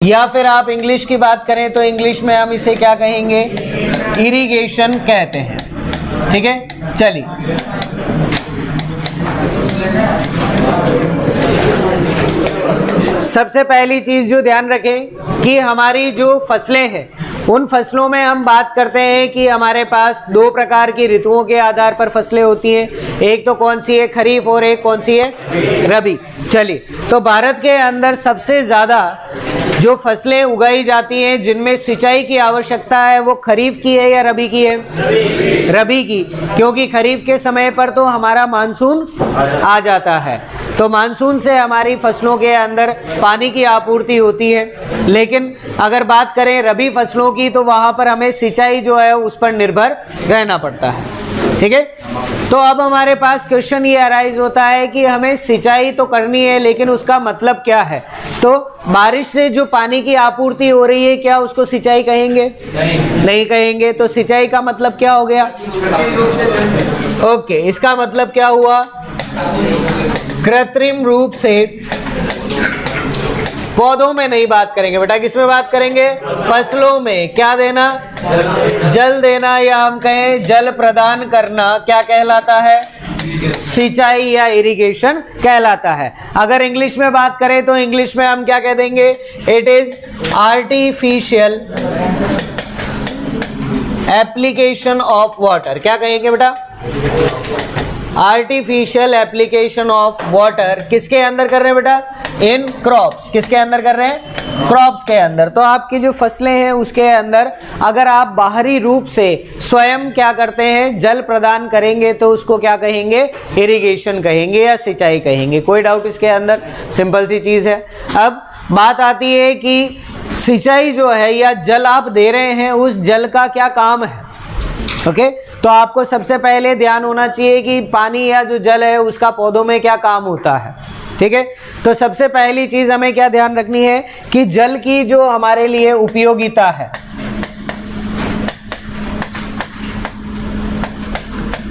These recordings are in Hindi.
या फिर आप इंग्लिश की बात करें तो इंग्लिश में हम इसे क्या कहेंगे, इरिगेशन कहते हैं। ठीक है, चलिए सबसे पहली चीज जो ध्यान रखें कि हमारी जो फसलें हैं उन फसलों में हम बात करते हैं कि हमारे पास दो प्रकार की ऋतुओं के आधार पर फसलें होती हैं, एक तो कौन सी है, खरीफ, और एक कौन सी है, रबी। चलिए, तो भारत के अंदर सबसे ज़्यादा जो फसलें उगाई जाती हैं जिनमें सिंचाई की आवश्यकता है वो खरीफ की है या रबी की है, रबी की, क्योंकि खरीफ के समय पर तो हमारा मानसून आ जाता है, तो मानसून से हमारी फसलों के अंदर पानी की आपूर्ति होती है। लेकिन अगर बात करें रबी फसलों की तो वहाँ पर हमें सिंचाई जो है उस पर निर्भर रहना पड़ता है। ठीक है, तो अब हमारे पास क्वेश्चन ये अराइज होता है कि हमें सिंचाई तो करनी है लेकिन उसका मतलब क्या है। तो बारिश से जो पानी की आपूर्ति हो रही है क्या उसको सिंचाई कहेंगे? नहीं कहेंगे। तो सिंचाई का मतलब क्या हो गया? ओके, इसका मतलब क्या हुआ? कृत्रिम रूप से पौधों में नहीं बात करेंगे बेटा, किसमें बात करेंगे? फसलों में। क्या देना? जल देना, या हम कहें जल प्रदान करना, क्या कहलाता है? सिंचाई या इरिगेशन कहलाता है। अगर इंग्लिश में बात करें तो इंग्लिश में हम क्या कह देंगे? It is artificial application of water. क्या कहेंगे बेटा? आर्टिफिशियल एप्लीकेशन ऑफ वाटर किसके अंदर कर रहे हैं बेटा? इन क्रॉप्स। किसके अंदर कर रहे हैं? क्रॉप्स के अंदर। तो आपकी जो फसलें हैं उसके अंदर अगर आप बाहरी रूप से स्वयं क्या करते हैं, जल प्रदान करेंगे तो उसको क्या कहेंगे? इरिगेशन कहेंगे या सिंचाई कहेंगे। कोई डाउट इसके अंदर? सिंपल सी चीज है। अब बात आती है कि सिंचाई जो है या जल आप दे रहे हैं उस जल का क्या काम है। ओके, तो आपको सबसे पहले ध्यान होना चाहिए कि पानी या जो जल है उसका पौधों में क्या काम होता है। ठीक है, तो सबसे पहली चीज हमें क्या ध्यान रखनी है कि जल की जो हमारे लिए उपयोगिता है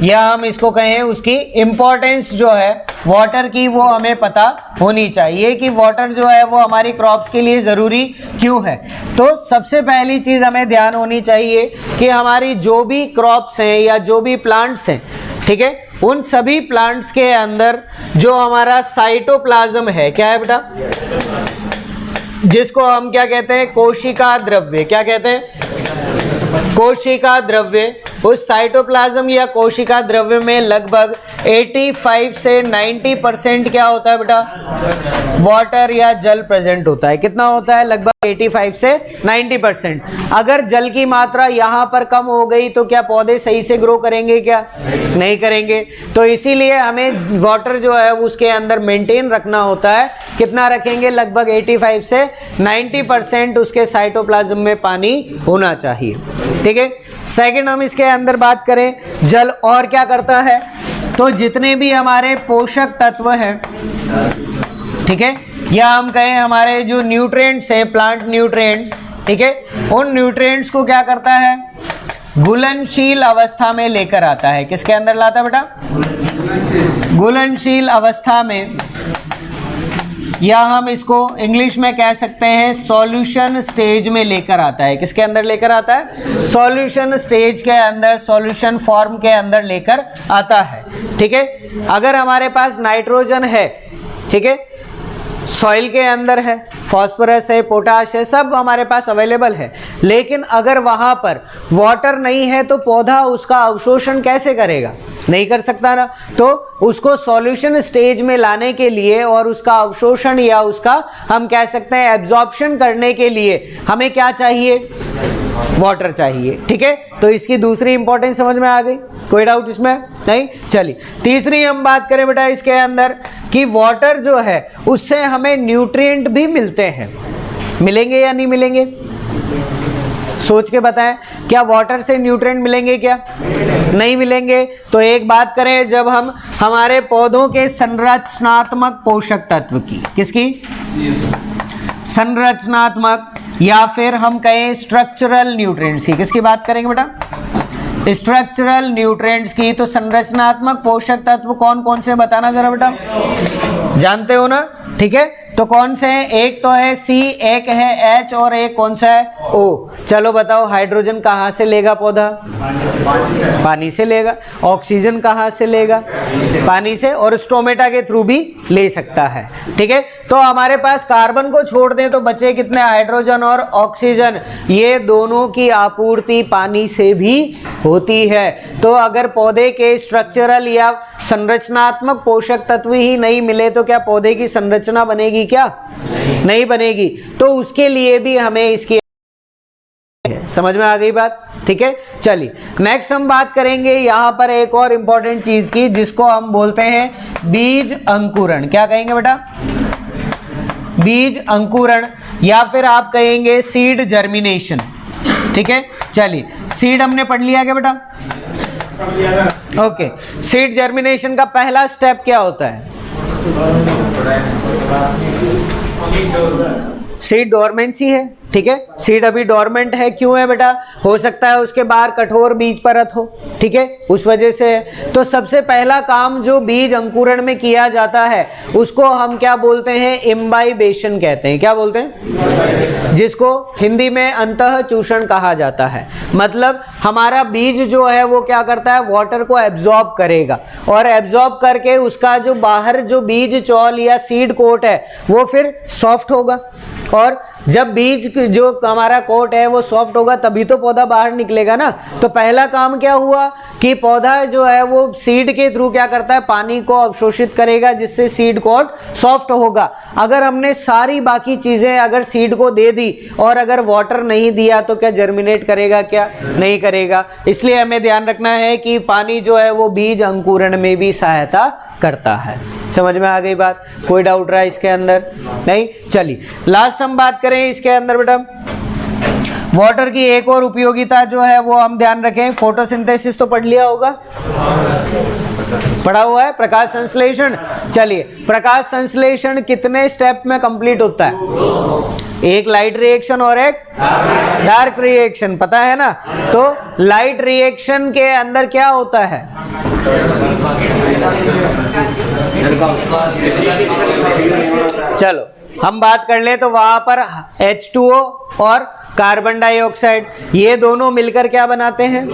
या हम इसको कहें उसकी इंपॉर्टेंस जो है वाटर की, वो हमें पता होनी चाहिए कि वाटर जो है वो हमारी क्रॉप्स के लिए ज़रूरी क्यों है। तो सबसे पहली चीज़ हमें ध्यान होनी चाहिए कि हमारी जो भी क्रॉप्स हैं या जो भी प्लांट्स हैं, ठीक है, उन सभी प्लांट्स के अंदर जो हमारा साइटोप्लाज्म है, क्या है बेटा? जिसको हम क्या कहते हैं? कोशिका द्रव्य। क्या कहते हैं? कोशिका द्रव्य। उस साइटोप्लाज्म या कोशिका द्रव्य में लगभग 85 से 90% क्या होता है बेटा? वाटर या जल प्रेजेंट होता है। कितना होता है? लगभग 85 से 90%। अगर जल की मात्रा यहाँ पर कम हो गई तो क्या पौधे सही से ग्रो करेंगे? क्या नहीं करेंगे। तो इसीलिए हमें वाटर जो है उसके अंदर मेंटेन रखना होता है। कितना रखेंगे? लगभग 85 से 90% उसके साइटोप्लाज्म में पानी होना चाहिए। ठीक है, सेकंड हम इसके अंदर बात करें जल और क्या करता है, तो जितने भी हमारे पोषक तत्व हैं, ठीक है, या हम कहें हमारे जो न्यूट्रिएंट्स हैं, प्लांट न्यूट्रिएंट्स, ठीक है, उन न्यूट्रिएंट्स को क्या करता है? घुलनशील अवस्था में लेकर आता है। किसके अंदर लाता है बेटा? घुलनशील अवस्था में, या हम इसको इंग्लिश में कह सकते हैं सॉल्यूशन स्टेज में लेकर आता है। किसके अंदर लेकर आता है? सॉल्यूशन स्टेज के अंदर, सॉल्यूशन फॉर्म के अंदर लेकर आता है। ठीक है, अगर हमारे पास नाइट्रोजन है, ठीक है, सॉइल के अंदर है, फास्फोरस है, पोटाश है, सब हमारे पास अवेलेबल है, लेकिन अगर वहां पर वाटर नहीं है तो पौधा उसका अवशोषण कैसे करेगा? नहीं कर सकता ना। तो उसको सॉल्यूशन स्टेज में लाने के लिए और उसका अवशोषण या उसका हम कह सकते हैं एब्जॉर्प्शन करने के लिए हमें क्या चाहिए? वाटर चाहिए। ठीक है, तो इसकी दूसरी इंपॉर्टेंस समझ में आ गई? कोई डाउट इसमें नहीं? चलिए, तीसरी हम बात करें बेटा इसके अंदर कि वाटर जो है उससे हमें न्यूट्रिएंट भी मिलते हैं। मिलेंगे या नहीं मिलेंगे? सोच के बताएं, क्या वाटर से न्यूट्रिएंट मिलेंगे? क्या नहीं मिलेंगे। तो एक बात करें, जब हम हमारे पौधों के संरचनात्मक पोषक तत्व की, किसकी? संरचनात्मक, या फिर हम कहें स्ट्रक्चरल न्यूट्रिएंट्स की। किसकी बात करेंगे बेटा? स्ट्रक्चरल न्यूट्रिएंट्स की। तो संरचनात्मक पोषक तत्व कौन कौन से बताना जरा बेटा, जानते हो ना? ठीक है, तो कौन से हैं? एक तो है C, एक है H और एक कौन सा है? O। चलो बताओ, हाइड्रोजन कहाँ से लेगा पौधा? पानी से लेगा। ऑक्सीजन कहाँ से लेगा? पानी से, और स्टोमेटा के थ्रू भी ले सकता है। ठीक है, तो हमारे पास कार्बन को छोड़ दें तो बचे कितने? हाइड्रोजन और ऑक्सीजन। ये दोनों की आपूर्ति पानी से भी होती है। तो अगर पौधे के स्ट्रक्चरल या संरचनात्मक पोषक तत्व ही नहीं मिले तो क्या पौधे की संरचना बनेगी? क्या नहीं बनेगी। तो उसके लिए भी हमें इसकी समझ में आ गई बात। ठीक है, चलिए नेक्स्ट हम बात करेंगे यहां पर एक और इंपॉर्टेंट चीज की, जिसको हम बोलते हैं बीज अंकुरण। क्या कहेंगे बेटा? बीज अंकुरण, या फिर आप कहेंगे सीड जर्मिनेशन। ठीक है, चलिए सीड हमने पढ़ लिया क्या बेटा? ओके, सीड जर्मिनेशन का पहला स्टेप क्या होता है? सीड डोरमेंसी है। ठीक है, सीड अभी डोरमेंट है। क्यों है बेटा? हो सकता है उसके बाहर कठोर बीज परत हो। ठीक है, उस वजह से है। तो सबसे पहला काम जो बीज अंकुरण में किया जाता है उसको हम क्या बोलते हैं? इम्बाइबेशन कहते हैं। क्या बोलते हैं? जिसको हिंदी में अंतः चूषण कहा जाता है। मतलब हमारा बीज जो है वो क्या करता है? वाटर को एब्जॉर्ब करेगा, और एब्जॉर्ब करके उसका जो बाहर जो बीज चौल या सीड कोट है वो फिर सॉफ्ट होगा, और जब बीज जो हमारा कोट है वो सॉफ्ट होगा तभी तो पौधा बाहर निकलेगा ना। तो पहला काम क्या हुआ कि पौधा जो है वो सीड के थ्रू क्या करता है? पानी को अवशोषित करेगा, जिससे सीड कोट सॉफ्ट होगा। अगर हमने सारी बाकी चीजें अगर सीड को दे दी और अगर वाटर नहीं दिया तो क्या जर्मिनेट करेगा? क्या नहीं करेगा। इसलिए हमें ध्यान रखना है कि पानी जो है वो बीज अंकुरण में भी सहायता करता है। समझ में आ गई बात? कोई डाउट रहा इसके अंदर? नहीं। चलिए लास्ट हम बात करें इसके अंदर बेटा वाटर की एक और उपयोगिता जो है वो हम ध्यान रखें। फोटोसिंथेसिस तो पढ़ लिया होगा, पढ़ा हुआ है। प्रकाश संश्लेषण, चलिए प्रकाश संश्लेषण कितने स्टेप में कंप्लीट होता है? एक लाइट रिएक्शन और एक डार्क रिएक्शन, पता है ना? तो लाइट रिएक्शन के अंदर क्या होता है? चलो हम बात कर ले तो वहां पर H2O और कार्बन डाइऑक्साइड, ये दोनों मिलकर क्या बनाते हैं?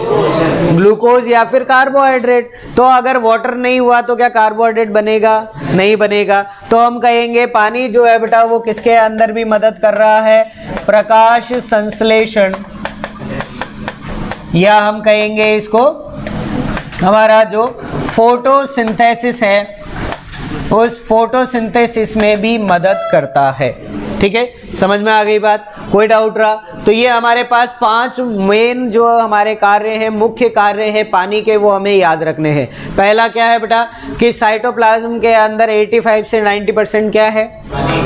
ग्लूकोज या फिर कार्बोहाइड्रेट। तो अगर वाटर नहीं हुआ तो क्या कार्बोहाइड्रेट बनेगा? नहीं बनेगा। तो हम कहेंगे पानी जो है बेटा वो किसके अंदर भी मदद कर रहा है? प्रकाश संश्लेषण, या हम कहेंगे इसको हमारा जो फोटोसिंथेसिस है उस फोटोसिंथेसिस में भी मदद करता है। ठीक है, समझ में आ गई बात? कोई डाउट रहा? तो ये हमारे पास 5 मेन जो हमारे कार्य हैं, मुख्य कार्य हैं पानी के, वो हमें याद रखने हैं। पहला क्या है बेटा कि साइटोप्लाज्म के अंदर 85 से 90% क्या है?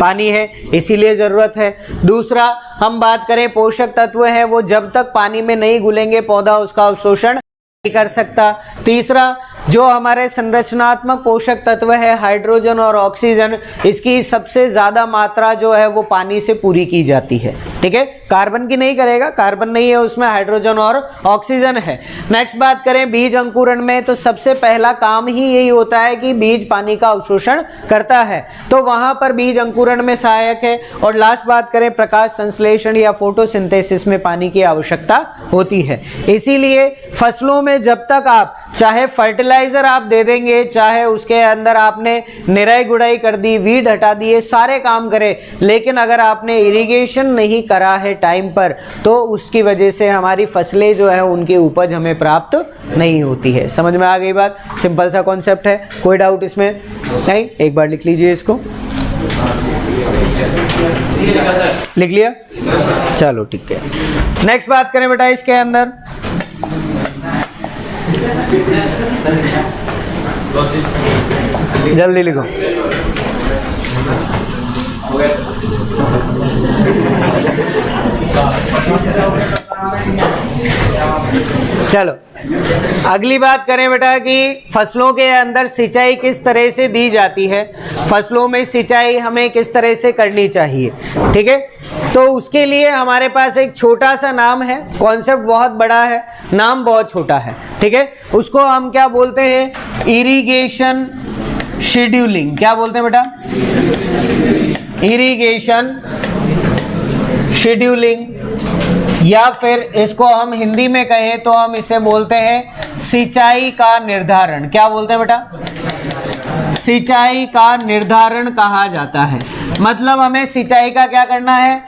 पानी है, इसीलिए जरूरत है। दूसरा हम बात करें पोषक तत्व है, वो जब तक पानी में नहीं घुलेंगे पौधा उसका अवशोषण नहीं कर सकता। तीसरा जो हमारे संरचनात्मक पोषक तत्व है हाइड्रोजन और ऑक्सीजन, इसकी सबसे ज्यादा मात्रा जो है वो पानी से पूरी की जाती है। ठीक है, कार्बन की नहीं करेगा, कार्बन नहीं है उसमें, हाइड्रोजन और ऑक्सीजन है। नेक्स्ट बात करें बीज अंकुरण में, तो सबसे पहला काम ही यही होता है कि बीज पानी का अवशोषण करता है, तो वहां पर बीज अंकुरण में सहायक है। और लास्ट बात करें प्रकाश संश्लेषण या फोटोसिंथेसिस में पानी की आवश्यकता होती है। इसीलिए फसलों में जब तक आप चाहे फर्टिलाइजर आप दे देंगे, चाहे उसके अंदर आपने निराई गुड़ाई कर दी, वीड हटा दिए, सारे काम करें, लेकिन अगर आपने इरिगेशन नहीं करा है टाइम पर तो उसकी वजह से हमारी फसलें जो है उनकी उपज हमें प्राप्त नहीं होती है। समझ में आ गई बात? सिंपल सा कॉन्सेप्ट है, कोई डाउट इसमें नहीं? एक बार लिख लीजिए इसको। लिख लिया? चलो ठीक है। नेक्स्ट बात करें बेटा इसके अंदर जल्दी लिखो। चलो अगली बात करें बेटा कि फसलों के अंदर सिंचाई किस तरह से दी जाती है, फसलों में सिंचाई हमें किस तरह से करनी चाहिए। ठीक है, तो उसके लिए हमारे पास एक छोटा सा नाम है, कॉन्सेप्ट बहुत बड़ा है, नाम बहुत छोटा है। ठीक है, उसको हम क्या बोलते हैं? Irrigation scheduling. क्या बोलते हैं बेटा? इरिगेशन शेड्यूलिंग, या फिर इसको हम हिंदी में कहें तो हम इसे बोलते हैं सिंचाई का निर्धारण। क्या बोलते हैं बेटा? सिंचाई का निर्धारण कहा जाता है। मतलब हमें सिंचाई का क्या करना है?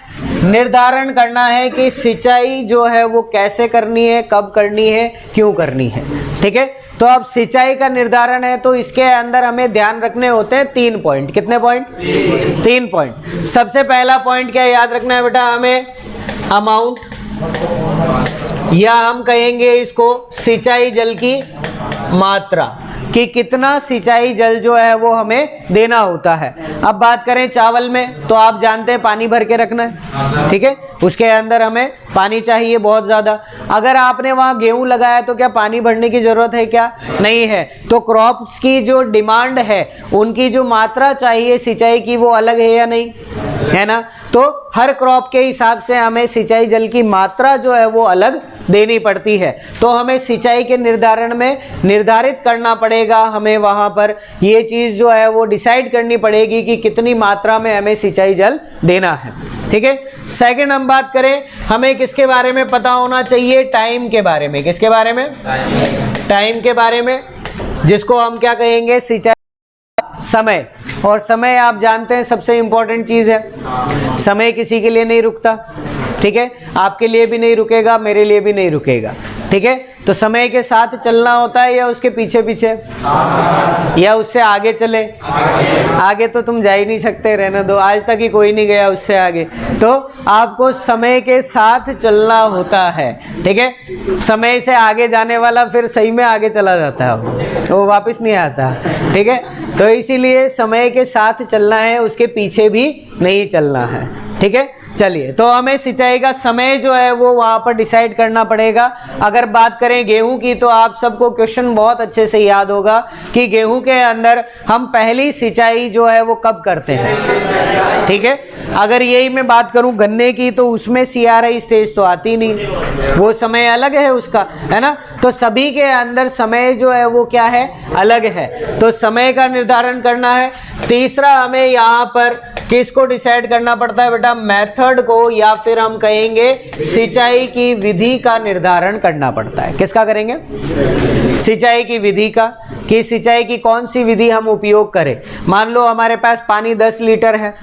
निर्धारण करना है कि सिंचाई जो है वो कैसे करनी है, कब करनी है, क्यों करनी है। ठीक है, तो अब सिंचाई का निर्धारण है तो इसके अंदर हमें ध्यान रखने होते हैं 3 पॉइंट। कितने पॉइंट? 3 पॉइंट। सबसे पहला पॉइंट क्या याद रखना है बेटा हमें? अमाउंट, या हम कहेंगे इसको सिंचाई जल की मात्रा, कि कितना सिंचाई जल जो है वो हमें देना होता है। अब बात करें चावल में तो आप जानते हैं पानी भर के रखना है। ठीक है, उसके अंदर हमें पानी चाहिए बहुत ज़्यादा। अगर आपने वहाँ गेहूँ लगाया तो क्या पानी भरने की ज़रूरत है? क्या नहीं है। तो क्रॉप्स की जो डिमांड है, उनकी जो मात्रा चाहिए सिंचाई की, वो अलग है या नहीं है ना? तो हर क्रॉप के हिसाब से हमें सिंचाई जल की मात्रा जो है वो अलग देनी पड़ती है। तो हमें सिंचाई के निर्धारण में निर्धारित करना पड़ेगा, हमें वहाँ पर ये चीज़ जो है वो डिसाइड करनी पड़ेगी कि कितनी मात्रा में हमें सिंचाई जल देना है। ठीक है, सेकंड हम बात करें, हमें किसके बारे में पता होना चाहिए? टाइम के बारे में। किसके बारे में? टाइम के बारे में, जिसको हम क्या कहेंगे? सिंचाई समय। और समय आप जानते हैं सबसे इंपॉर्टेंट चीज़ है। समय किसी के लिए नहीं रुकता। ठीक है, आपके लिए भी नहीं रुकेगा, मेरे लिए भी नहीं रुकेगा। ठीक है, तो समय के साथ चलना होता है या उसके पीछे पीछे, या उससे आगे चले? आगे तो तुम जा ही नहीं सकते, रहने दो, आज तक ही कोई नहीं गया उससे आगे। तो आपको समय के साथ चलना होता है। ठीक है, समय से आगे जाने वाला फिर सही में आगे चला जाता है, वो वापस नहीं आता। ठीक है, तो इसीलिए समय के साथ चलना है, उसके पीछे भी नहीं चलना है। ठीक है, चलिए, तो हमें सिंचाई का समय जो है वो वहाँ पर डिसाइड करना पड़ेगा। अगर बात करें गेहूं की तो आप सबको क्वेश्चन बहुत अच्छे से याद होगा कि गेहूं के अंदर हम पहली सिंचाई जो है वो कब करते हैं। ठीक है, अगर यही मैं बात करूं गन्ने की तो उसमें CRI स्टेज तो आती नहीं, वो समय अलग है उसका, है ना? तो सभी के अंदर समय जो है वो क्या है? अलग है। तो समय का निर्धारण करना है। तीसरा हमें यहाँ पर किसको डिसाइड करना पड़ता है बेटा? मेथड को, या फिर हम कहेंगे सिंचाई की विधि का निर्धारण करना पड़ता है। किसका करेंगे? सिंचाई की विधि का, कि सिंचाई की कौन सी विधि हम उपयोग करें। मान लो हमारे पास पानी 10 लीटर है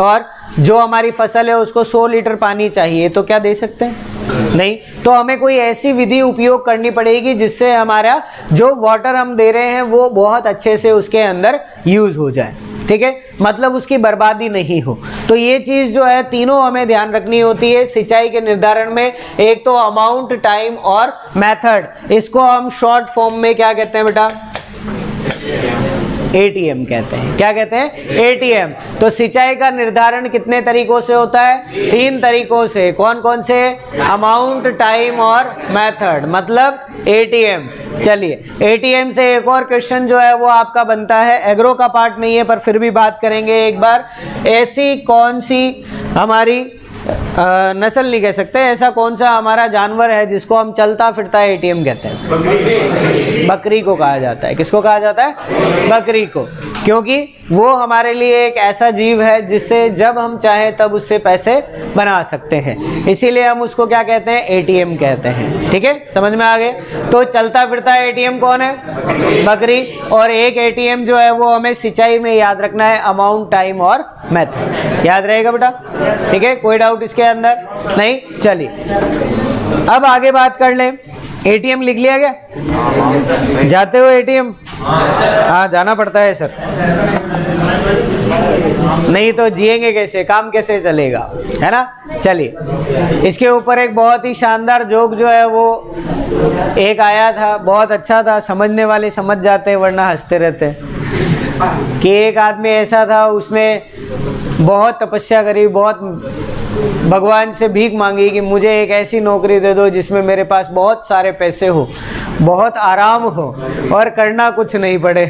और जो हमारी फसल है उसको 100 लीटर पानी चाहिए, तो क्या दे सकते हैं? नहीं। तो हमें कोई ऐसी विधि उपयोग करनी पड़ेगी जिससे हमारा जो वाटर हम दे रहे हैं वो बहुत अच्छे से उसके अंदर यूज हो जाए। ठीक है, मतलब उसकी बर्बादी नहीं हो। तो ये चीज़ जो है तीनों हमें ध्यान रखनी होती है सिंचाई के निर्धारण में। एक तो अमाउंट, टाइम और मेथड। इसको हम शॉर्ट फॉर्म में क्या कहते हैं बेटा? ATM कहते हैं। क्या कहते हैं? ATM। तो सिंचाई का निर्धारण कितने तरीकों से होता है? 3 तरीकों से। कौन कौन से? अमाउंट, टाइम और मेथड, मतलब ATM। चलिए, ATM से एक और क्वेश्चन जो है वो आपका बनता है, एग्रो का पार्ट नहीं है पर फिर भी बात करेंगे एक बार। ऐसी कौन सी हमारी नस्ल नहीं कह सकते, ऐसा कौन सा हमारा जानवर है जिसको हम चलता फिरता ATM कहते हैं? बकरी को कहा जाता है। किसको कहा जाता है? बकरी को, क्योंकि वो हमारे लिए एक ऐसा जीव है जिससे जब हम चाहें तब उससे पैसे बना सकते हैं, इसीलिए हम उसको क्या कहते हैं? ATM कहते हैं। ठीक है, समझ में आ गए? तो चलता फिरता ATM कौन है? बकरी। और एक ATM जो है वो हमें सिंचाई में याद रखना है, अमाउंट, टाइम और मेथड। याद रहेगा बेटा? ठीक है, कोई डाउट इसके अंदर नहीं? चलिए, अब आगे बात कर लें। ATM लिख लिया क्या? जाते हो ATM? हाँ, जाना पड़ता है सर, नहीं तो जिएंगे कैसे, काम कैसे चलेगा, है ना? चलिए, इसके ऊपर एक बहुत ही शानदार जोक जो है वो एक आया था, बहुत अच्छा था, समझने वाले समझ जाते हैं वरना हंसते रहते हैं। कि एक आदमी ऐसा था, उसने बहुत तपस्या करी, बहुत भगवान से भीख मांगी कि मुझे एक ऐसी नौकरी दे दो जिसमें मेरे पास बहुत सारे पैसे हो, बहुत आराम हो और करना कुछ नहीं पड़े।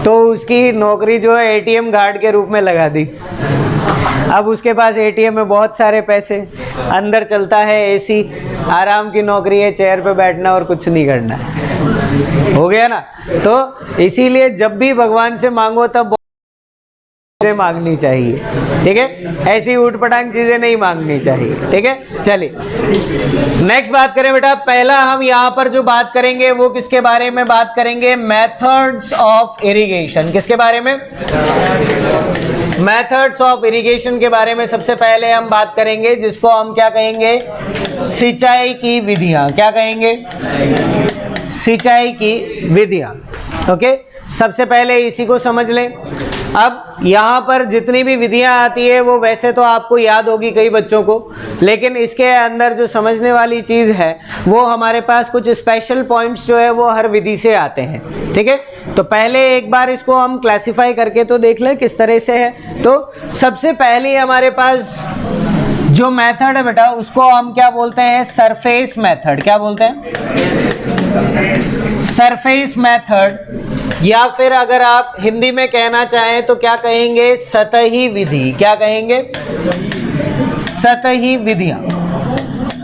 तो उसकी नौकरी जो है ATM गार्ड के रूप में लगा दी। अब उसके पास ATM में बहुत सारे पैसे, अंदर चलता है AC, आराम की नौकरी है, चेयर पे बैठना और कुछ नहीं करना। हो गया ना? तो इसीलिए जब भी भगवान से मांगो तब चीजें मांगनी चाहिए, ठीक है, ऐसी ऊटपटांग चीजें नहीं मांगनी चाहिए, ठीक है। चलिए नेक्स्ट बात करें बेटा, पहला हम यहाँ पर जो बात करेंगे वो किसके बारे में बात करेंगे, मेथड्स ऑफ इरिगेशन। किसके बारे में, मेथड्स ऑफ इरिगेशन के बारे में सबसे पहले हम बात करेंगे, जिसको हम क्या कहेंगे, सिंचाई की विधियां। क्या कहेंगे, सिंचाई की विधियां। ओके, सबसे पहले इसी को समझ लें। अब यहाँ पर जितनी भी विधियां आती है वो वैसे तो आपको याद होगी कई बच्चों को, लेकिन इसके अंदर जो समझने वाली चीज़ है वो हमारे पास कुछ स्पेशल पॉइंट्स जो है वो हर विधि से आते हैं, ठीक है। तो पहले एक बार इसको हम क्लासिफाई करके तो देख लें किस तरह से है। तो सबसे पहले हमारे पास जो मेथड है बेटा उसको हम क्या बोलते हैं, सरफेस मेथड। क्या बोलते हैं, सरफेस मेथड, या फिर अगर आप हिंदी में कहना चाहें तो क्या कहेंगे, सतही विधि। क्या कहेंगे, सतही विधियां,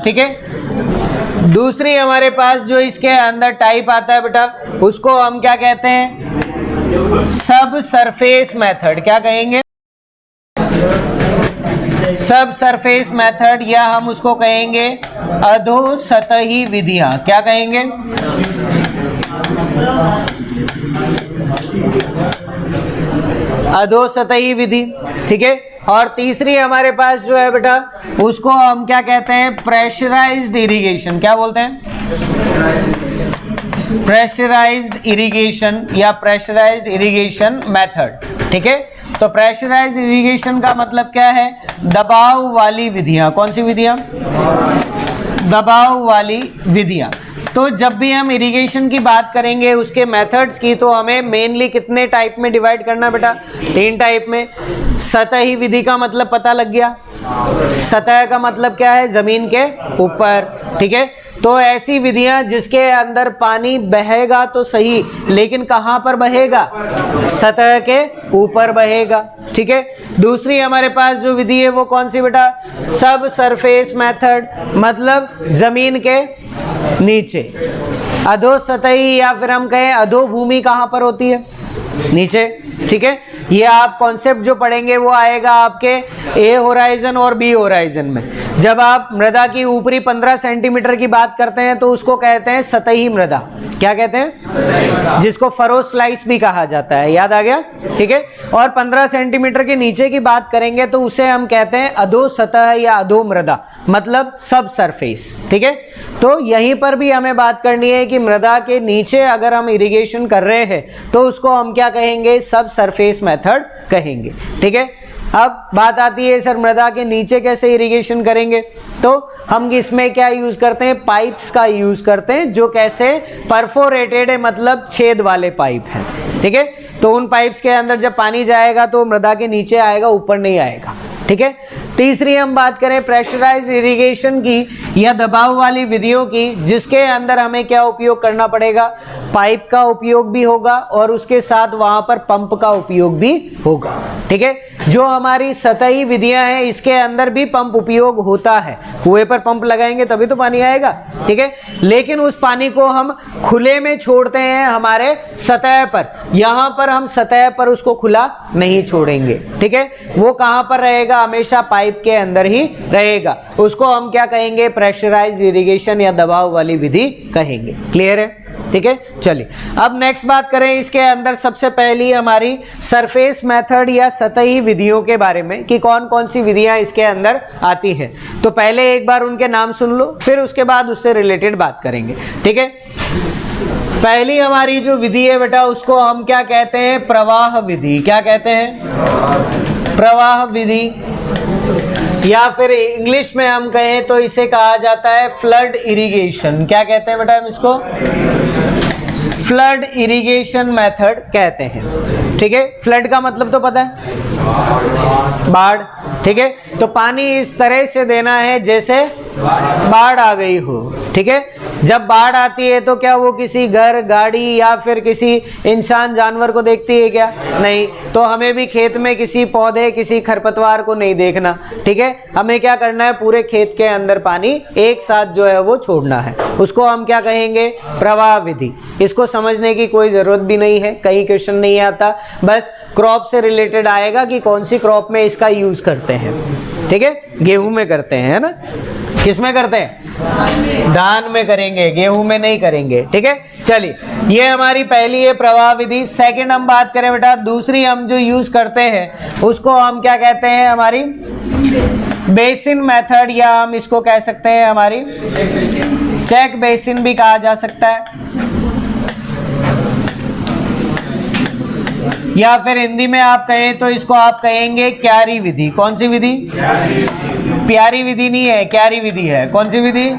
ठीक है। दूसरी हमारे पास जो इसके अंदर टाइप आता है बेटा उसको हम क्या कहते हैं, सब सरफेस मेथड। क्या कहेंगे, सब सरफेस मेथड, या हम उसको कहेंगे अधोसतही विधियां। क्या कहेंगे, अधोसतही विधि, ठीक है। और तीसरी हमारे पास जो है बेटा उसको हम क्या कहते हैं, प्रेशराइज्ड इरिगेशन। क्या बोलते हैं, प्रेशराइज्ड इरिगेशन या प्रेशराइज्ड इरिगेशन मेथड, ठीक है। तो प्रेशराइज्ड इरिगेशन का मतलब क्या है, दबाव वाली विधियां। कौन सी विधियां, दबाव वाली विधियां। तो जब भी हम इरिगेशन की बात करेंगे उसके मेथड्स की, तो हमें मेनली कितने टाइप में डिवाइड करना बेटा, 3 टाइप में। सतही विधि का मतलब पता लग गया, सतह का मतलब क्या है, जमीन के ऊपर, ठीक है। तो ऐसी विधियां जिसके अंदर पानी बहेगा तो सही, लेकिन कहां पर बहेगा, सतह के ऊपर बहेगा, ठीक है। दूसरी हमारे पास जो विधि है वो कौन सी बेटा, सब सरफेस मेथड, मतलब जमीन के नीचे। अधोसतही या फिर हम कहें अधोभूमि कहां पर होती है, नीचे, ठीक है। ये आप कॉन्सेप्ट जो पढ़ेंगे वो आएगा आपके ए होराइजन और बी होराइजन में। जब आप मृदा की ऊपरी 15 सेंटीमीटर की बात करते हैं तो उसको कहते हैं सतही मृदा। क्या कहते हैं, जिसको फरो स्लाइस भी कहा जाता है, याद आ गया, ठीक है। और 15 सेंटीमीटर के नीचे की बात करेंगे तो उसे हम कहते हैं अधो सतह या अधो मृदा, मतलब सब सरफेस, ठीक है। तो यहीं पर भी हमें बात करनी है कि मृदा के नीचे अगर हम इरिगेशन कर रहे हैं तो उसको हम क्या कहेंगे, सब सरफेस मेथड कहेंगे, ठीक है। अब बात आती है सर मृदा के नीचे कैसे इरिगेशन करेंगे, तो हम इसमें क्या यूज करते हैं, पाइप्स का यूज करते हैं, जो कैसे परफोरेटेड है, मतलब छेद वाले पाइप हैं, ठीक है। तो उन पाइप्स के अंदर जब पानी जाएगा तो मृदा के नीचे आएगा, ऊपर नहीं आएगा, ठीक है। तीसरी हम बात करें प्रेशराइज्ड इरिगेशन की या दबाव वाली विधियों की, जिसके अंदर हमें क्या उपयोग करना पड़ेगा, पाइप का उपयोग भी होगा और उसके साथ वहां पर पंप का उपयोग भी होगा, ठीक है। जो हमारी सतही विधियां हैं इसके अंदर भी पंप उपयोग होता है, कुएं पर पंप लगाएंगे तभी तो पानी आएगा, ठीक है। लेकिन उस पानी को हम खुले में छोड़ते हैं हमारे सतह पर, यहां पर हम सतह पर उसको खुला नहीं छोड़ेंगे, ठीक है। वो कहां पर रहेगा, हमेशा पाइप के अंदर ही रहेगा। उसको हम क्या कहेंगे, प्रेशराइज्ड इरिगेशन या दबाव वाली विधि कहेंगे। क्लियर है, ठीक है। चलिए अब नेक्स्ट बात करें इसके अंदर सबसे पहली हमारी सरफेस मेथड या सतही विधियों के बारे में, कि कौन कौन सी विधियां इसके अंदर आती हैं। तो पहले एक बार उनके नाम सुन लो, फिर उसके बाद उससे रिलेटेड बात करेंगे, ठीक है। पहली हमारी जो विधि है बेटा उसको हम क्या कहते हैं, प्रवाह विधि। क्या कहते हैं, प्रवाह विधि, या फिर इंग्लिश में हम कहें तो इसे कहा जाता है फ्लड इरिगेशन। क्या कहते हैं बेटा हम इसको, फ्लड इरिगेशन मेथड कहते हैं, ठीक है। फ्लड का मतलब तो पता है, बाढ़, ठीक है। तो पानी इस तरह से देना है जैसे बाढ़ आ गई हो, ठीक है। जब बाढ़ आती है तो क्या वो किसी घर, गाड़ी या फिर किसी इंसान, जानवर को देखती है क्या, नहीं। तो हमें भी खेत में किसी पौधे, किसी खरपतवार को नहीं देखना, ठीक है। हमें क्या करना है, पूरे खेत के अंदर पानी एक साथ जो है वो छोड़ना है, उसको हम क्या कहेंगे, प्रवाह विधि। इसको समझने की कोई जरूरत भी नहीं है, कहीं क्वेश्चन नहीं आता, बस क्रॉप से रिलेटेड आएगा कि कौन सी क्रॉप में इसका यूज करते हैं। ठीक है, गेहूं में करते हैं, है ना। किस में करते हैं? धान में करेंगे, गेहूं में नहीं करेंगे। ठीक है, चलिए ये हमारी पहली है प्रवाह विधि। सेकंड हम बात करें बेटा, दूसरी हम जो यूज करते हैं उसको हम क्या कहते हैं? हमारी बेसिन मेथड, या हम इसको कह सकते हैं हमारी चेक बेसिन भी कहा जा सकता है, या फिर हिंदी में आप कहें तो इसको आप कहेंगे क्यारी विधि। कौन सी विधि? प्यारी विधि नहीं है, क्यारी विधि है। कौन सी विधि?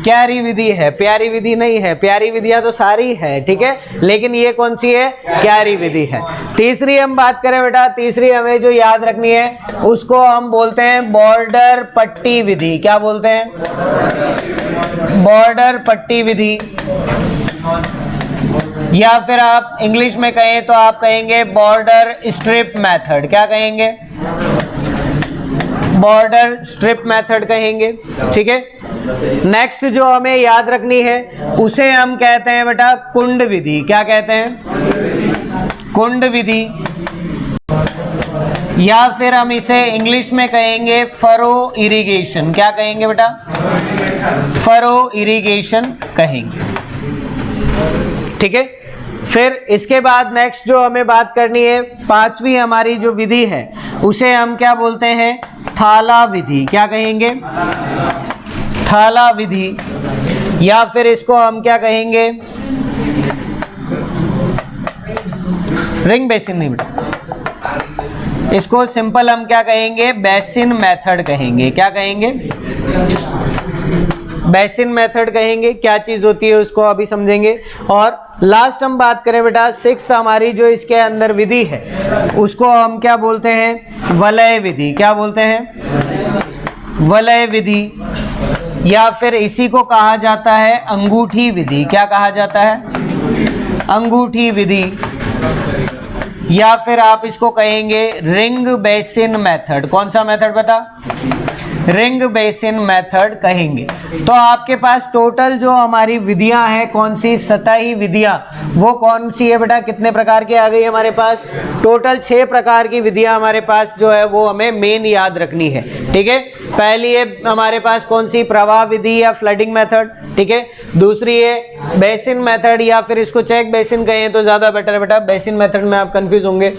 क्यारी विधि है, प्यारी विधि नहीं है। प्यारी विधियां तो सारी है, ठीक है, लेकिन ये कौन सी है? क्यारी विधि है। तीसरी हम बात करें बेटा, तीसरी हमें जो याद रखनी है उसको हम बोलते हैं बॉर्डर पट्टी विधि। क्या बोलते हैं? बॉर्डर पट्टी विधि, या फिर आप इंग्लिश में कहें तो आप कहेंगे बॉर्डर स्ट्रिप मेथड। क्या कहेंगे? बॉर्डर स्ट्रिप मेथड कहेंगे। ठीक है, नेक्स्ट जो हमें याद रखनी है उसे हम कहते हैं बेटा कुंड विधि। क्या कहते हैं? कुंड विधि, या फिर हम इसे इंग्लिश में कहेंगे फरो इरिगेशन। क्या कहेंगे बेटा? फरो इरिगेशन कहेंगे। ठीक है, फिर इसके बाद नेक्स्ट जो हमें बात करनी है, पांचवी हमारी जो विधि है उसे हम क्या बोलते हैं? थाला विधि। क्या कहेंगे? थाला विधि, या फिर इसको हम क्या कहेंगे? रिंग बेसिन नहीं बेटा, इसको सिंपल हम क्या कहेंगे? बेसिन मेथड कहेंगे। क्या कहेंगे? बेसिन मेथड कहेंगे। क्या चीज होती है उसको अभी समझेंगे। और लास्ट हम बात करें बेटा, सिक्स्थ हमारी जो इसके अंदर विधि है उसको हम क्या बोलते हैं? वलय विधि। क्या बोलते हैं? वलय विधि, या फिर इसी को कहा जाता है अंगूठी विधि। क्या कहा जाता है? अंगूठी विधि, या फिर आप इसको कहेंगे रिंग बेसिन मेथड। कौन सा मेथड बता? रिंग बेसिन मेथड कहेंगे। तो आपके पास टोटल जो हमारी विधियां हैं, कौन सी? सतही विधियां, वो कौन सी है बेटा? कितने प्रकार की आ गई हमारे पास? टोटल 6 प्रकार की विधियां हमारे पास जो है वो हमें मेन याद रखनी है। ठीक है, पहली है हमारे पास कौन सी? प्रवाह विधि या फ्लडिंग मेथड। ठीक है, दूसरी है बेसिन मेथड, या फिर इसको चेक बेसिन कहें तो ज्यादा बेटर है बेटा। बेसिन मेथड में आप कंफ्यूज होंगे,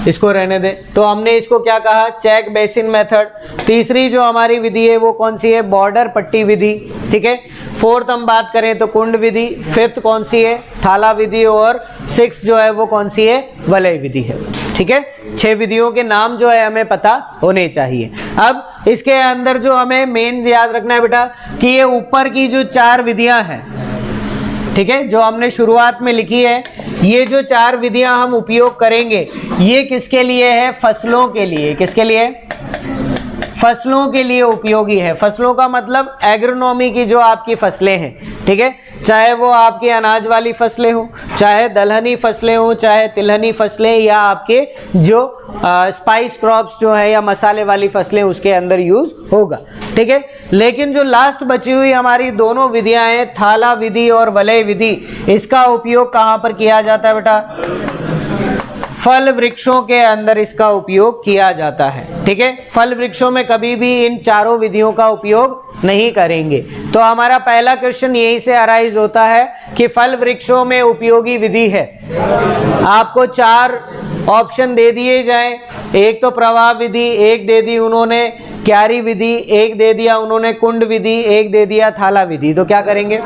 इसको रहने दें। तो हमने इसको क्या कहा? Check basin method. तीसरी जो हमारी विधि है वो कौन सी है? बॉर्डर पट्टी विधि। ठीक है, फोर्थ हम बात करें तो कुंड विधि। फिफ्थ कौन सी है? थाला विधि। और सिक्स जो है वो कौन सी है? वलय विधि है। ठीक है, 6 विधियों के नाम जो है हमें पता होने चाहिए। अब इसके अंदर जो हमें मेन याद रखना है बेटा कि ये ऊपर की जो 4 विधियां हैं, ठीक है, जो हमने शुरुआत में लिखी है, ये जो 4 विधियां हम उपयोग करेंगे ये किसके लिए है? फसलों के लिए। किसके लिए? फसलों के लिए उपयोगी है। फसलों का मतलब एग्रोनॉमी की जो आपकी फसलें हैं, ठीक है, चाहे वो आपकी अनाज वाली फसलें हो, चाहे दलहनी फसलें हो, चाहे तिलहनी फसलें, या आपके जो स्पाइस क्रॉप्स जो है या मसाले वाली फसलें, उसके अंदर यूज होगा। ठीक है, लेकिन जो लास्ट बची हुई हमारी दोनों विधियां हैं, थाला विधि और वलय विधि, इसका उपयोग कहां पर किया जाता है बेटा? फल वृक्षों के अंदर इसका उपयोग किया जाता है। ठीक है, फल वृक्षों में कभी भी इन चारों विधियों का उपयोग नहीं करेंगे। तो हमारा पहला क्वेश्चन यहीं से अराइज होता है कि फल वृक्षों में उपयोगी विधि है। आपको 4 ऑप्शन दे दिए जाए, एक तो प्रवाह विधि, एक दे दी उन्होंने क्यारी विधि, एक दे दिया उन्होंने कुंड विधि, एक दे दिया थाला विधि, तो क्या करेंगे?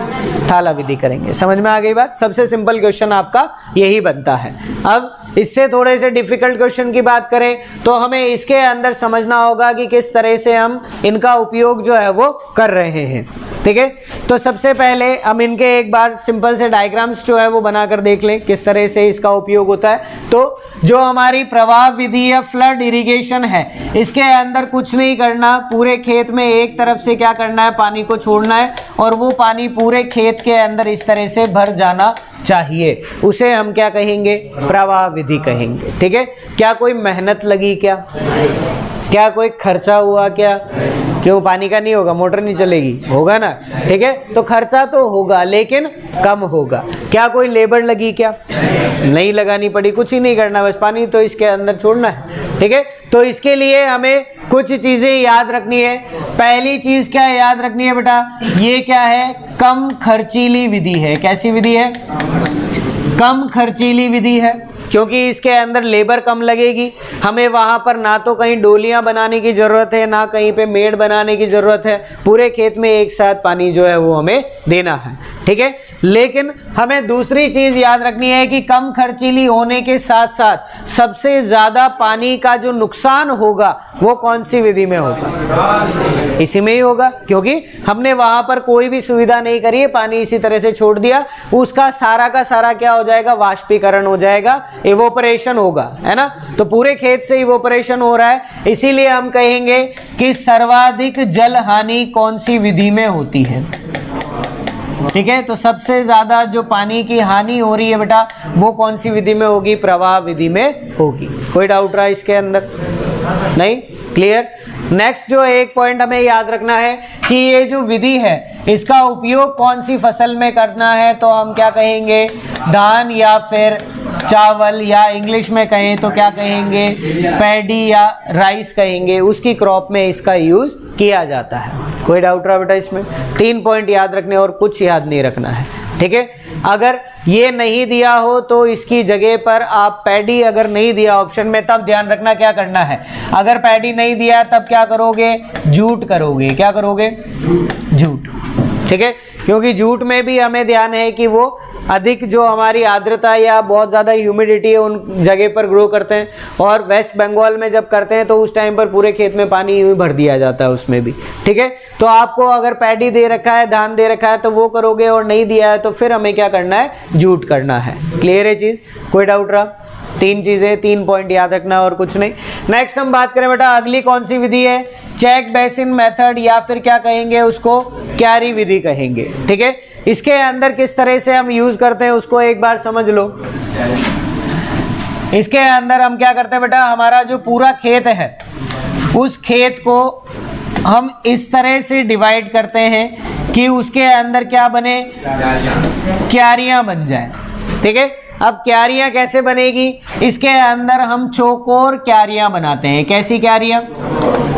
थाला विधि करेंगे। समझ में आ गई बात? सबसे सिंपल क्वेश्चन आपका यही बनता है। अब इससे थोड़े से डिफिकल्ट क्वेश्चन की बात करें तो हमें इसके अंदर समझना होगा कि किस तरह से हम इनका उपयोग जो है वो कर रहे हैं। ठीक है, तो सबसे पहले हम इनके एक बार सिंपल से डायग्राम्स जो है वो बनाकर देख लें किस तरह से इसका उपयोग होता है। तो जो हमारी प्रवाह विधि या फ्लड इरिगेशन है, इसके अंदर कुछ नहीं करना, पूरे खेत में एक तरफ से क्या करना है? पानी को छोड़ना है, और वो पानी पूरे खेत के अंदर इस तरह से भर जाना चाहिए। उसे हम क्या कहेंगे? प्रवाह विधि कहेंगे। ठीक है, क्या कोई मेहनत लगी? क्या कोई खर्चा हुआ? क्यों, पानी का नहीं होगा, मोटर नहीं चलेगी, होगा ना, ठीक है। तो खर्चा तो होगा लेकिन कम होगा। क्या कोई लेबर लगी क्या? नहीं लगानी पड़ी, कुछ ही नहीं करना, बस पानी तो इसके अंदर छोड़ना है, ठीक है। तो इसके लिए हमें कुछ चीजें याद रखनी है। पहली चीज क्या याद रखनी है बेटा, ये क्या है, कम खर्चीली विधि है। कैसी विधि है? कम खर्चीली विधि है, क्योंकि इसके अंदर लेबर कम लगेगी। हमें वहाँ पर ना तो कहीं डोलियाँ बनाने की ज़रूरत है, ना कहीं पे मेड़ बनाने की ज़रूरत है। पूरे खेत में एक साथ पानी जो है वो हमें देना है, ठीक है। लेकिन हमें दूसरी चीज़ याद रखनी है कि कम खर्चीली होने के साथ साथ सबसे ज़्यादा पानी का जो नुकसान होगा वो कौन सी विधि में होगा? इसी में ही होगा, क्योंकि हमने वहाँ पर कोई भी सुविधा नहीं करी है, पानी इसी तरह से छोड़ दिया। उसका सारा का सारा क्या हो जाएगा? वाष्पीकरण हो जाएगा, इवोपरेशन होगा, है ना। तो पूरे खेत से इवोपरेशन हो रहा है, इसीलिए हम कहेंगे कि सर्वाधिक जल हानि कौन सी विधि में होती है, ठीक है। तो सबसे ज्यादा जो पानी की हानि हो रही है बेटा वो कौन सी विधि में होगी? प्रवाह विधि में होगी। कोई डाउट रहा इसके अंदर? नहीं, क्लियर। नेक्स्ट जो एक पॉइंट हमें याद रखना है कि ये जो विधि है इसका उपयोग कौन सी फसल में करना है, तो हम क्या कहेंगे? धान या फिर चावल, या इंग्लिश में कहें तो क्या कहेंगे? पैडी या राइस कहेंगे, उसकी क्रॉप में इसका यूज किया जाता है। कोई डाउट रहा बेटा इसमें? 3 पॉइंट याद रखने और कुछ याद नहीं रखना है, ठीक है। अगर ये नहीं दिया हो तो इसकी जगह पर आप पैडी अगर नहीं दिया ऑप्शन में, तब ध्यान रखना क्या करना है। अगर पैडी नहीं दिया तब क्या करोगे? जूट करोगे। क्या करोगे? जूट, ठीक है। क्योंकि जूट में भी हमें ध्यान है कि वो अधिक जो हमारी आर्द्रता या बहुत ज़्यादा ह्यूमिडिटी है उन जगह पर ग्रो करते हैं, और वेस्ट बंगाल में जब करते हैं तो उस टाइम पर पूरे खेत में पानी यूँ भर दिया जाता है उसमें भी, ठीक है। तो आपको अगर पैडी दे रखा है, धान दे रखा है तो वो करोगे, और नहीं दिया है तो फिर हमें क्या करना है? जूट करना है। क्लियर है चीज़? कोई डाउट रहा? 3 चीज़ें, 3 पॉइंट याद रखना और कुछ नहीं। नेक्स्ट हम बात करें बेटा, अगली कौन सी विधि है? चेक बेसिन मेथड, या फिर क्या कहेंगे उसको? क्यारी विधि कहेंगे, ठीक है। इसके अंदर किस तरह से हम यूज करते हैं उसको एक बार समझ लो। इसके अंदर हम क्या करते हैं बेटा, हमारा जो पूरा खेत है उस खेत को हम इस तरह से डिवाइड करते हैं कि उसके अंदर क्या बने? क्यारियां बन जाए, ठीक है। अब क्यारियां कैसे बनेगी? इसके अंदर हम चौकोर क्यारियां बनाते हैं। कैसी क्यारियां?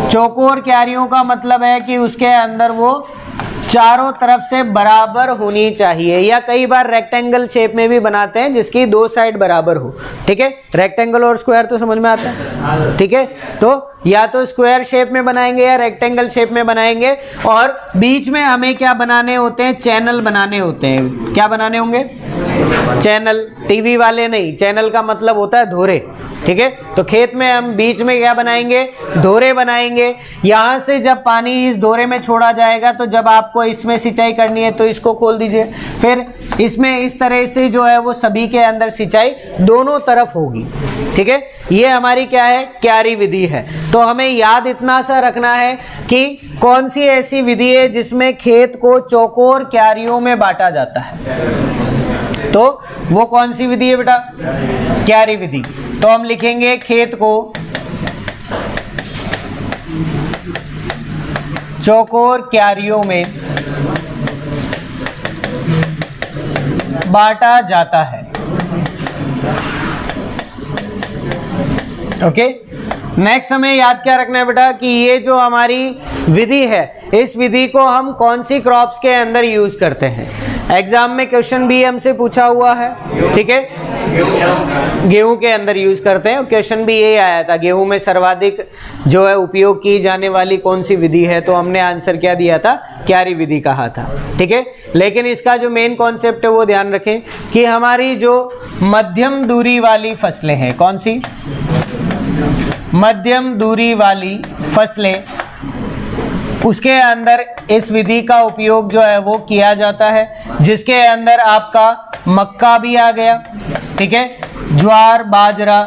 चौकोर क्यारियों का मतलब है कि उसके अंदर वो चारों तरफ से बराबर होनी चाहिए, या कई बार रेक्टेंगल शेप में भी बनाते हैं जिसकी 2 साइड बराबर हो, ठीक है। रेक्टेंगल और स्क्वायर तो समझ में आता है, ठीक है। तो या तो स्क्वायर शेप में बनाएंगे या रेक्टेंगल शेप में बनाएंगे, और बीच में हमें क्या बनाने होते हैं? चैनल बनाने होते हैं। क्या बनाने होंगे? चैनल। टीवी वाले नहीं, चैनल का मतलब होता है धोरे, ठीक है। तो खेत में हम बीच में क्या बनाएंगे? धोरे बनाएंगे। यहाँ से जब पानी इस धोरे में छोड़ा जाएगा तो जब आपको इसमें सिंचाई करनी है तो इसको खोल दीजिए, फिर इसमें इस तरह से जो है वो सभी के अंदर सिंचाई दोनों तरफ होगी, ठीक है। ये हमारी क्या है? क्यारी विधि है। तो हमें याद इतना सा रखना है कि कौन सी ऐसी विधि है जिसमें खेत को चौकोर क्यारियों में बांटा जाता है, तो वो कौन सी विधि है बेटा? क्यारी विधि। तो हम लिखेंगे खेत को चौकोर क्यारियों में बांटा जाता है। ओके। नेक्स्ट हमें याद क्या रखना है बेटा कि ये जो हमारी विधि है इस विधि को हम कौन सी क्रॉप्स के अंदर यूज करते हैं। एग्जाम में क्वेश्चन भी हमसे पूछा हुआ है, ठीक है। गेहूं के अंदर यूज करते हैं, क्वेश्चन भी यही आया था, गेहूं में सर्वाधिक जो है उपयोग की जाने वाली कौन सी विधि है, तो हमने आंसर क्या दिया था? क्यारी विधि कहा था, ठीक है। लेकिन इसका जो मेन कॉन्सेप्ट है वो ध्यान रखें कि हमारी जो मध्यम दूरी वाली फसलें हैं, कौन सी? मध्यम दूरी वाली फसलें, उसके अंदर इस विधि का उपयोग जो है वो किया जाता है, जिसके अंदर आपका मक्का भी आ गया, ठीक है, ज्वार बाजरा,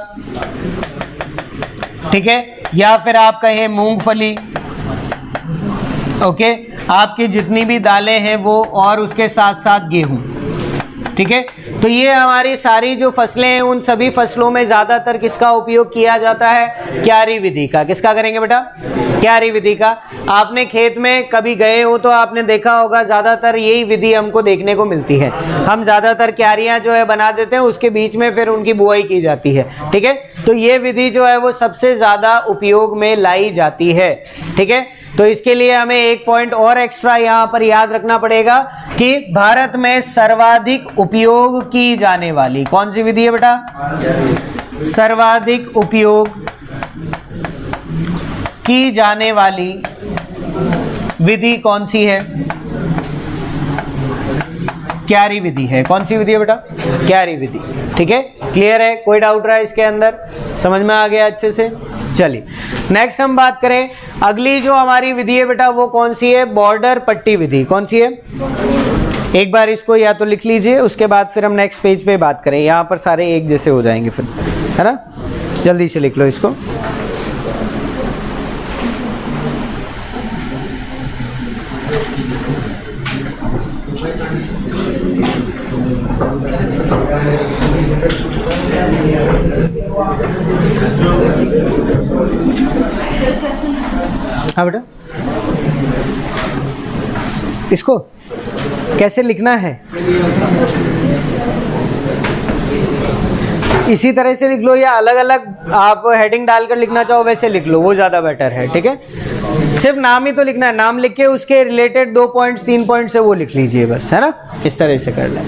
ठीक है, या फिर आप कहें मूंगफली, ओके, आपकी जितनी भी दालें हैं वो, और उसके साथ साथ गेहूं, ठीक है। तो ये हमारी सारी जो फसलें हैं उन सभी फसलों में ज्यादातर किसका उपयोग किया जाता है? क्यारी विधि का। किसका करेंगे बेटा? क्यारी विधि का। आपने खेत में कभी गए हो तो आपने देखा होगा ज़्यादातर यही विधि हमको देखने को मिलती है। हम ज़्यादातर क्यारियाँ जो है बना देते हैं, उसके बीच में फिर उनकी बुआई की जाती है। ठीक है, तो ये विधि जो है वो सबसे ज़्यादा उपयोग में लाई जाती है। ठीक है, तो इसके लिए हमें एक पॉइंट और एक्स्ट्रा यहाँ पर याद रखना पड़ेगा कि भारत में सर्वाधिक उपयोग की जाने वाली कौन सी विधि है बेटा? सर्वाधिक उपयोग की जाने वाली विधि कौन सी है? क्यारी विधि है। कौन सी विधि है बेटा? क्यारी विधि। ठीक है, क्लियर है? कोई डाउट रहा है इसके अंदर? समझ में आ गया अच्छे से? चलिए नेक्स्ट हम बात करें, अगली जो हमारी विधि है बेटा वो कौन सी है? बॉर्डर पट्टी विधि। कौन सी है? एक बार इसको या तो लिख लीजिए, उसके बाद फिर हम नेक्स्ट पेज पे बात करें। यहाँ पर सारे एक जैसे हो जाएंगे फिर, है ना? जल्दी से लिख लो इसको। हाँ बेटा, इसको कैसे लिखना है? इसी तरह से लिख लो या अलग अलग आप हेडिंग डालकर लिखना चाहो वैसे लिख लो, वो ज़्यादा बेटर है। ठीक है, सिर्फ नाम ही तो लिखना है, नाम लिख के उसके रिलेटेड 2 पॉइंट्स 3 पॉइंट्स से वो लिख लीजिए बस, है ना? इस तरह से कर लें।